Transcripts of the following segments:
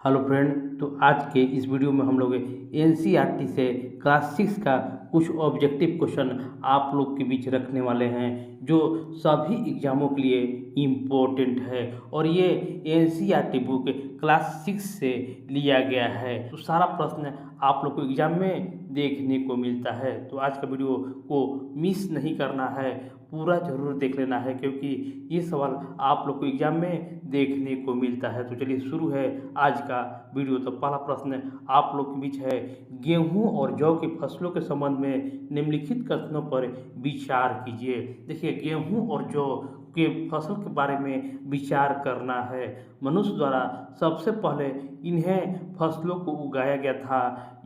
Hello friend. तो आज के इस वीडियो में हम लोग एनसीईआरटी से क्लास 6 का कुछ ऑब्जेक्टिव क्वेश्चन आप लोग के बीच रखने वाले हैं जो सभी एग्जामों के लिए इम्पोर्टेंट है और ये एनसीईआरटी बुक क्लास 6 से लिया गया है। तो सारा प्रश्न आप लोग को एग्जाम में देखने को मिलता है। तो आज का वीडियो को मिस नहीं करना है, पूरा जरूर देख लेना है क्योंकि ये सवाल आप लोग को एग्जाम में देखने को मिलता है। तो चलिए शुरू है आज का वीडियो। तो पहला प्रश्न आप लोग के बीच है, गेहूं और जौ की फसलों के संबंध में निम्नलिखित कथनों पर विचार कीजिए। देखिए, गेहूं और जौ के फसल के बारे में विचार करना है। मनुष्य द्वारा सबसे पहले इन्हें फसलों को उगाया गया था।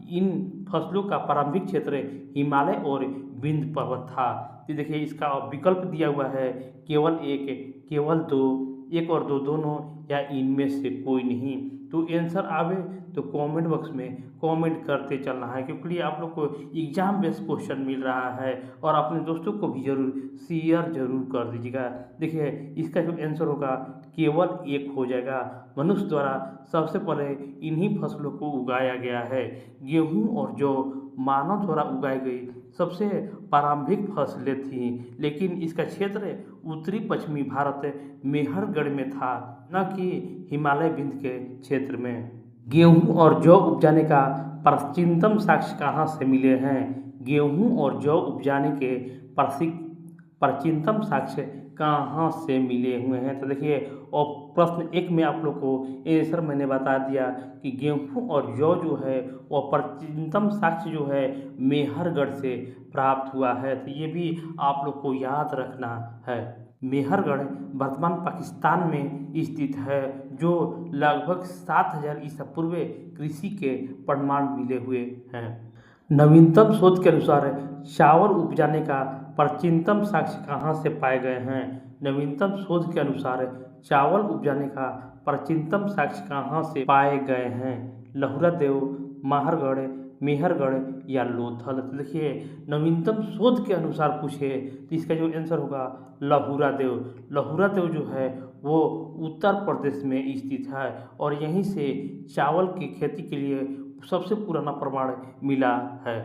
इन फसलों का प्रारंभिक क्षेत्र हिमालय और विंध्य पर्वत था। तो देखिए, इसका विकल्प दिया हुआ है केवल एक, केवल दो, एक और दो दोनों, या इनमें से कोई नहीं। तो आंसर आवे तो कमेंट बॉक्स में कमेंट करते चलना है क्योंकि आप लोग को एग्जाम बेस्ड क्वेश्चन मिल रहा है और अपने दोस्तों को भी जरूर शेयर जरूर कर दीजिएगा। देखिए, इसका जो आंसर होगा केवल एक हो जाएगा। मनुष्य द्वारा सबसे पहले इन्हीं फसलों को उगाया गया है। गेहूं और जौ मानव द्वारा उगाई गई सबसे प्रारंभिक फसलें थीं, लेकिन इसका क्षेत्र उत्तरी पश्चिमी भारत मेहरगढ़ में था, न कि हिमालय विंध्य के क्षेत्र में। गेहूं और जौ उपजाने का प्राचीनतम साक्ष्य कहाँ से मिले हैं? गेहूं और जौ उपजाने के प्राचीनतम साक्ष्य कहाँ से मिले हुए हैं? तो देखिए, और प्रश्न एक में आप लोग को आंसर मैंने बता दिया कि गेहूं और जौ जो है वह प्राचीनतम साक्ष्य जो है मेहरगढ़ से प्राप्त हुआ है। तो ये भी आप लोग को याद रखना है। मेहरगढ़ वर्तमान पाकिस्तान में स्थित है, जो लगभग 7000 ईसा पूर्व कृषि के प्रमाण मिले हुए हैं। नवीनतम शोध के अनुसार चावल उपजाने का प्राचीनतम साक्ष्य कहाँ से पाए गए हैं? नवीनतम शोध के अनुसार चावल उपजाने का प्राचीनतम साक्ष्य कहाँ से पाए गए हैं? लहुरा देव, माहरगढ़, मेहरगढ़ या लोथल? तो देखिए, नवीनतम शोध के अनुसार पूछे तो इसका जो आंसर होगा लहुरा देव। लहुरा देव जो है वो उत्तर प्रदेश में स्थित है और यहीं से चावल की खेती के लिए सबसे पुराना प्रमाण मिला है।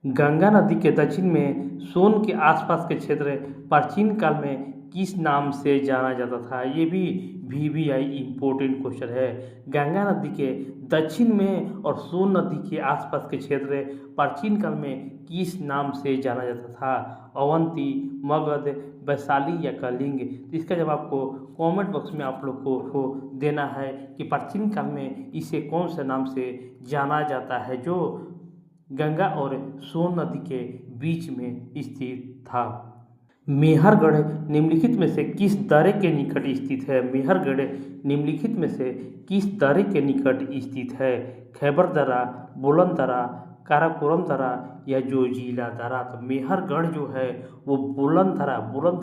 गंगा नदी के दक्षिण में सोन के आसपास के क्षेत्र प्राचीन काल में किस नाम से जाना जाता था? ये भी VVI इम्पोर्टेंट क्वेश्चन है। गंगा नदी के दक्षिण में और सोन नदी के आसपास के क्षेत्र प्राचीन काल में किस नाम से जाना जाता था? अवंती, मगध, वैशाली या कलिंग? तो इसका जवाब को कमेंट बॉक्स में आप लोग को देना है कि प्राचीन काल में इसे कौन से नाम से जाना जाता है जो गंगा और सोन नदी के बीच में स्थित था। मेहरगढ़ निम्नलिखित में से किस दर्रे के निकट स्थित है? मेहरगढ़ निम्नलिखित में से किस दर्रे के निकट स्थित है? खैबर दर्रा, बुलंद दर्रा, काराकोरम दर्रा या जोजिला दर्रा? तो मेहरगढ़ जो है वो बुलंद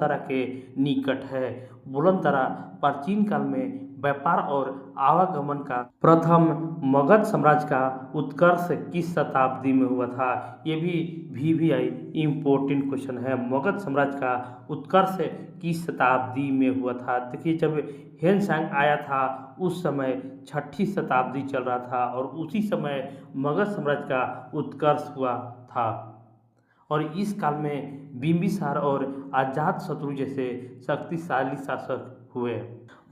दर्रा के निकट है। बुलंद दर्रा प्राचीन काल में व्यापार और आवागमन का प्रथम मगध साम्राज्य का उत्कर्ष किस शताब्दी में हुआ था? ये भी VVI इम्पोर्टेंट क्वेश्चन है। मगध साम्राज्य का उत्कर्ष किस शताब्दी में हुआ था? देखिए, जब ह्वेनसांग आया था उस समय 6ठी शताब्दी चल रहा था और उसी समय मगध साम्राज्य का उत्कर्ष हुआ था और इस काल में बिंबिसार और अजातशत्रु जैसे शक्तिशाली शासक हुए।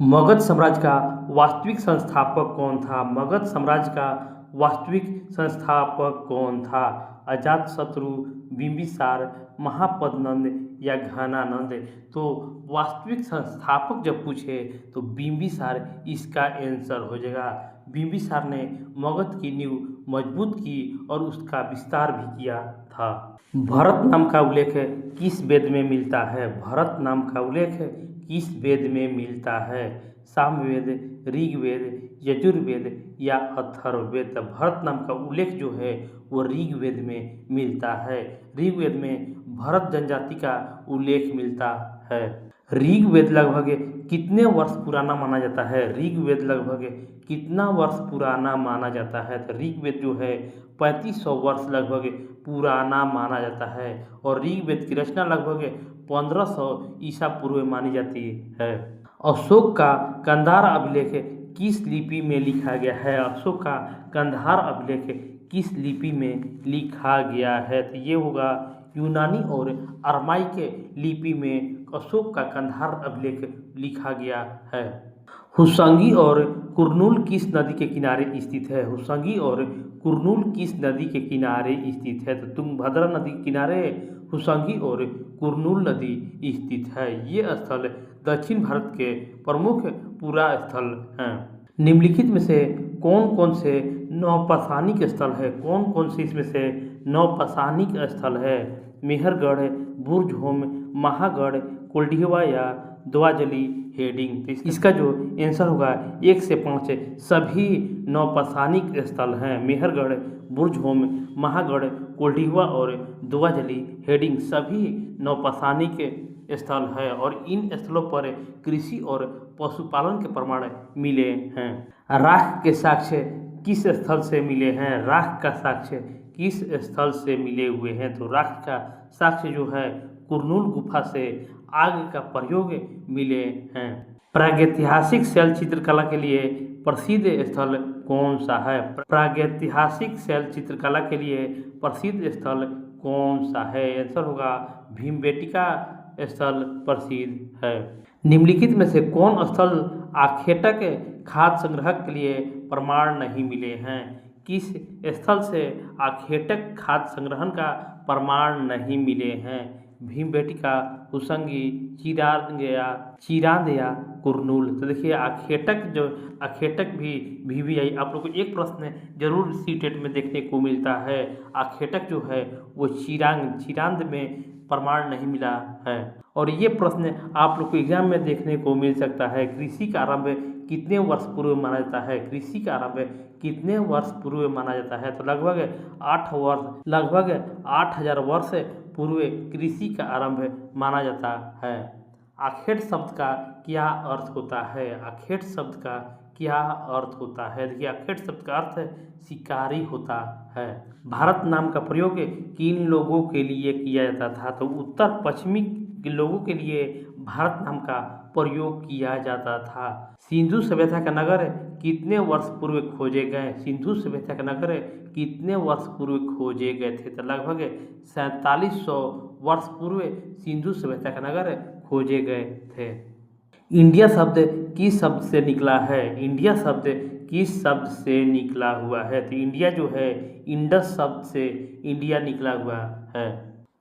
मगध साम्राज्य का वास्तविक संस्थापक कौन था? मगध साम्राज्य का वास्तविक संस्थापक कौन था? अजातशत्रु, बिंबिसार, महापद्नंद या घनानंद? तो वास्तविक संस्थापक जब पूछे तो बिंबिसार इसका आंसर हो जाएगा। बिंबिसार ने मगध की नींव मजबूत की और उसका विस्तार भी किया था। भरत नाम का उल्लेख किस वेद में मिलता है? भरत नाम का उल्लेख किस वेद में मिलता है? सामवेद, ऋग्वेद, यजुर्वेद या अथर्ववेद? भरत नाम का उल्लेख जो है वो ऋग्वेद में मिलता है। ऋग्वेद में भरत जनजाति का उल्लेख मिलता है। ऋग्वेद लगभग कितने वर्ष पुराना माना जाता है? ऋग्वेद लगभग कितना वर्ष पुराना माना जाता है? तो ऋग्वेद जो है 3500 वर्ष लगभग पुराना माना जाता है और ऋग्वेद की रचना लगभग 1500 ईसा पूर्व मानी जाती है। अशोक का कंधार अभिलेख किस लिपि में लिखा गया है? अशोक का कंधार अभिलेख किस लिपि में लिखा गया है? तो ये होगा यूनानी और अरमाइक लिपि में अशोक का कंधार अभिलेख लिखा गया है। हुस्संगी और कुरनूल किस नदी के किनारे स्थित है? हुस्संगी और कुरनूल किस नदी के किनारे स्थित है? तो तुंगभद्रा नदी के किनारे हुस्संगी और कुरनूल नदी स्थित है। ये स्थल दक्षिण भारत के प्रमुख पुरा स्थल हैं। निम्नलिखित में से कौन कौन से नौपाषाणिक स्थल है? कौन कौन से इसमें से नौपाषाणिक स्थल है? मेहरगढ़, बुर्ज-होम, महागढ़, कोल्डिहवा या द्वाजली हेडिंग। तो इसका जो आंसर होगा 1 से 5 सभी नौपाषाणिक स्थल हैं। मेहरगढ़, बुर्ज-होम, महागढ़, कोल्डिहवा और द्वाजली हेडिंग सभी नौपाषाणिक स्थल है और इन स्थलों पर कृषि और पशुपालन के प्रमाण मिले हैं। राख के साक्ष्य किस स्थल से मिले हैं? राख का साक्ष्य किस स्थल से मिले हुए हैं? तो राख का साक्ष्य जो है कुरनूल गुफा से आग का प्रयोग मिले हैं। प्रागैतिहासिक शैल चित्रकला के लिए प्रसिद्ध स्थल कौन सा है? प्रागैतिहासिक शैल चित्रकला के लिए प्रसिद्ध स्थल कौन सा है? आंसर होगा भीमबेटका स्थल प्रसिद्ध है। निम्नलिखित में से कौन स्थल आखेटक खाद्य संग्रह के लिए प्रमाण नहीं मिले हैं? किस स्थल से आखेटक खाद्य संग्रहण का प्रमाण नहीं मिले हैं? भीमबेटका, हुस्संगी, चिरांद या कुरनूल। तो देखिए आखेटक भी VVI आप लोग को एक प्रश्न जरूर सीटेट में देखने को मिलता है। आखेटक जो है वो चिरांद में प्रमाण नहीं मिला है। और ये प्रश्न आप लोग को एग्जाम में देखने को मिल सकता है। कृषि का आरंभ कितने वर्ष पूर्व माना जाता है? कृषि का आरंभ कितने वर्ष पूर्व माना जाता है? तो लगभग 8000 वर्ष पूर्व कृषि का आरंभ माना जाता है। आखेट शब्द का क्या अर्थ होता है? आखेट शब्द का क्या अर्थ होता है? देखिए आखेट शब्द का अर्थ शिकारी होता है। भारत नाम का प्रयोग किन लोगों के लिए किया जाता था? तो उत्तर पश्चिमी लोगों के लिए भारत नाम का प्रयोग किया जाता था। सिंधु सभ्यता का नगर कितने वर्ष पूर्व खोजे गए? सिंधु सभ्यता का नगर कितने वर्ष पूर्व खोजे गए थे? तो लगभग 4700 वर्ष पूर्व सिंधु सभ्यता का नगर खोजे गए थे। इंडिया शब्द किस शब्द से निकला है? इंडिया शब्द किस शब्द से निकला हुआ है? तो इंडिया जो है इंडस शब्द से इंडिया निकला हुआ है।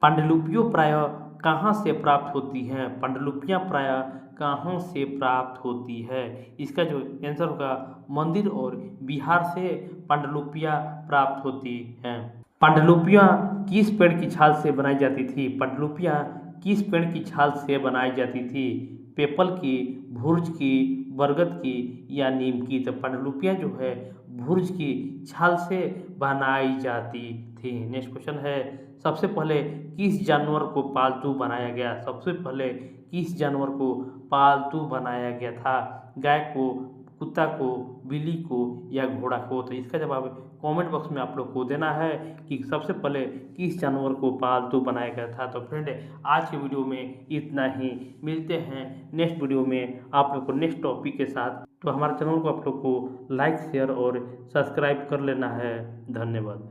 पांडुलिपियाँ प्रायः कहाँ से प्राप्त होती हैं? पांडुलिपियाँ प्रायः कहाँ से प्राप्त होती है? इसका जो आंसर होगा मंदिर और बिहार से पांडुलिपियाँ प्राप्त होती हैं। पांडुलिपियाँ किस पेड़ की छाल से बनाई जाती थी? पांडुलिपियाँ किस पेड़ की छाल से बनाई जाती थी? पीपल की, भुर्ज की, बरगद की या नीम की? तो पांडुलिपियाँ जो है भुर्ज की छाल से बनाई जाती थी। नेक्स्ट क्वेश्चन है सबसे पहले किस जानवर को पालतू बनाया गया? सबसे पहले किस जानवर को पालतू बनाया गया था? गाय को, कुत्ता को, बिल्ली को या घोड़ा को? तो इसका जवाब कमेंट बॉक्स में आप लोग को देना है कि सबसे पहले किस जानवर को पालतू बनाया गया था। तो फ्रेंड आज के वीडियो में इतना ही, मिलते हैं नेक्स्ट वीडियो में आप लोग को नेक्स्ट टॉपिक के साथ। तो हमारे चैनल को आप लोग को लाइक, शेयर और सब्सक्राइब कर लेना है। धन्यवाद।